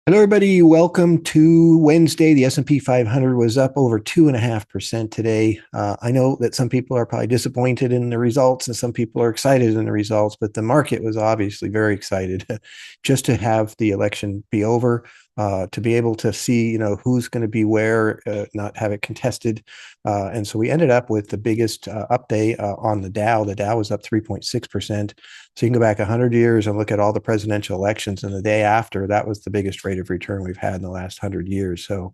Hello, everybody. Welcome to Wednesday. The S&P 500 was up over 2.5% today. I know that some people are probably disappointed in the results and some people are excited in the results, but the market was obviously very excited just to have the election be over, to be able to see, who's going to be where, not have it contested. And so we ended up with the biggest update on the Dow. The Dow was up 3.6%. So you can go back 100 years and look at all the presidential elections, and the day after, that was the biggest rate of return we've had in the last 100 years. So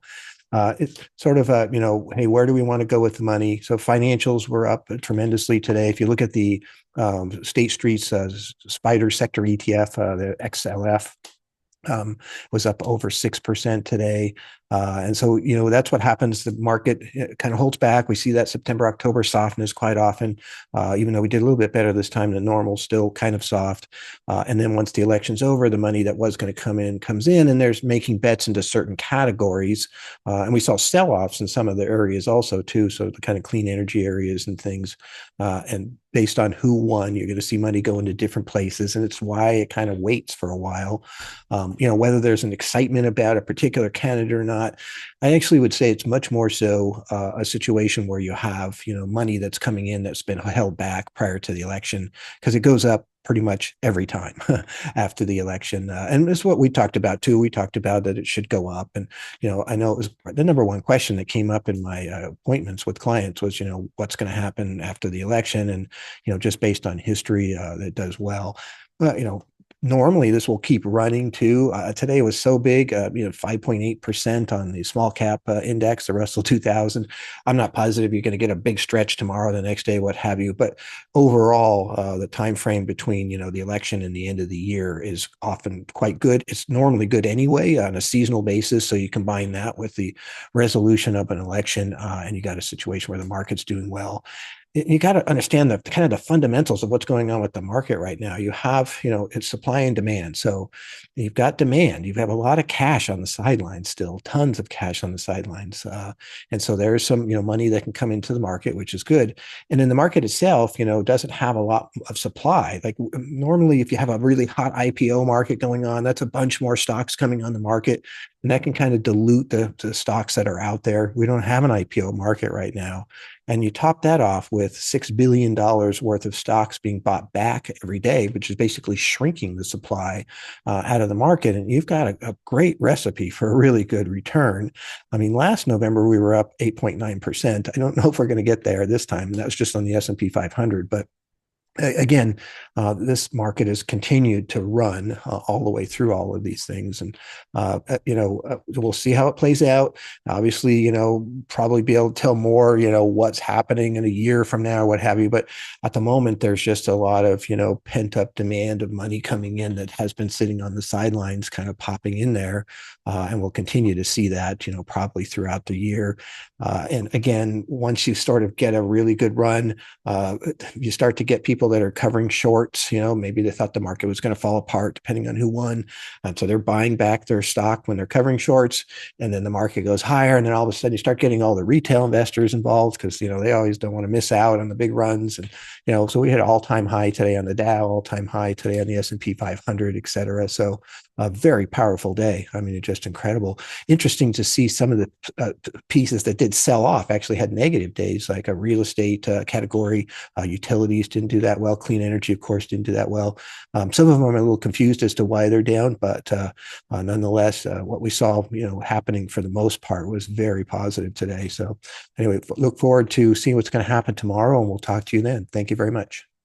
it's sort of hey, where do we want to go with the money? So financials were up tremendously today. If you look at the State Street's Spider Sector ETF, the XLF, was up over 6% today. And so, that's what happens. The market kind of holds back. We see that September, October softness quite often, even though we did a little bit better this time than normal, still kind of soft. And then once the election's over, the money that was going to come in comes in, and there's making bets into certain categories. And we saw sell-offs in some of the areas also, too. So the kind of clean energy areas and things. And based on who won, you're going to see money go into different places. And it's why it kind of waits for a while. Whether there's an excitement about a particular candidate or not, I actually would say it's much more so a situation where you have, money that's coming in that's been held back prior to the election, because it goes up pretty much every time after the election. And it's what we talked about too. We talked about that it should go up. And, I know it was the number one question that came up in my appointments with clients was, what's going to happen after the election? And, just based on history, that does well. Normally this will keep running too. Today was so big, 5.8% on the small cap index, the Russell 2000. I'm not positive you're going to get a big stretch tomorrow, the next day, what have you. But overall, the time frame between the election and the end of the year is often quite good. It's normally good anyway on a seasonal basis. So you combine that with the resolution of an election, and you got a situation where the market's doing well. You got to understand the kind of the fundamentals of what's going on with the market right now. You have, it's supply and demand. So you've got demand. You have a lot of cash on the sidelines still, tons of cash on the sidelines. And so there's some, money that can come into the market, which is good. And then the market itself, doesn't have a lot of supply. Like normally, if you have a really hot IPO market going on, that's a bunch more stocks coming on the market. And that can kind of dilute the stocks that are out there. We don't have an IPO market right now. And you top that off with $6 billion worth of stocks being bought back every day, which is basically shrinking the supply out of the market. And you've got a great recipe for a really good return. I mean, last November, we were up 8.9%. I don't know if we're going to get there this time. That was just on the S&P 500, but again, this market has continued to run all the way through all of these things. And, we'll see how it plays out. Obviously, probably be able to tell more, what's happening in a year from now or what have you. But at the moment, there's just a lot of, pent up demand of money coming in that has been sitting on the sidelines, kind of popping in there. And we'll continue to see that, probably throughout the year. And again, once you sort of get a really good run, you start to get people that are covering shorts. Maybe they thought the market was going to fall apart depending on who won. And so they're buying back their stock when they're covering shorts, and then the market goes higher. And then all of a sudden you start getting all the retail investors involved because, they always don't want to miss out on the big runs. And, so we had an all-time high today on the Dow, all-time high today on the S&P 500, et cetera. So a very powerful day. I mean, it's just incredible. Interesting to see some of the pieces that did sell off actually had negative days, like a real estate category. Utilities didn't do that well. Clean energy, of course, didn't do that well. Some of them I'm a little confused as to why they're down, but nonetheless, what we saw, happening for the most part was very positive today. So anyway, look forward to seeing what's going to happen tomorrow, and we'll talk to you then. Thank you very much.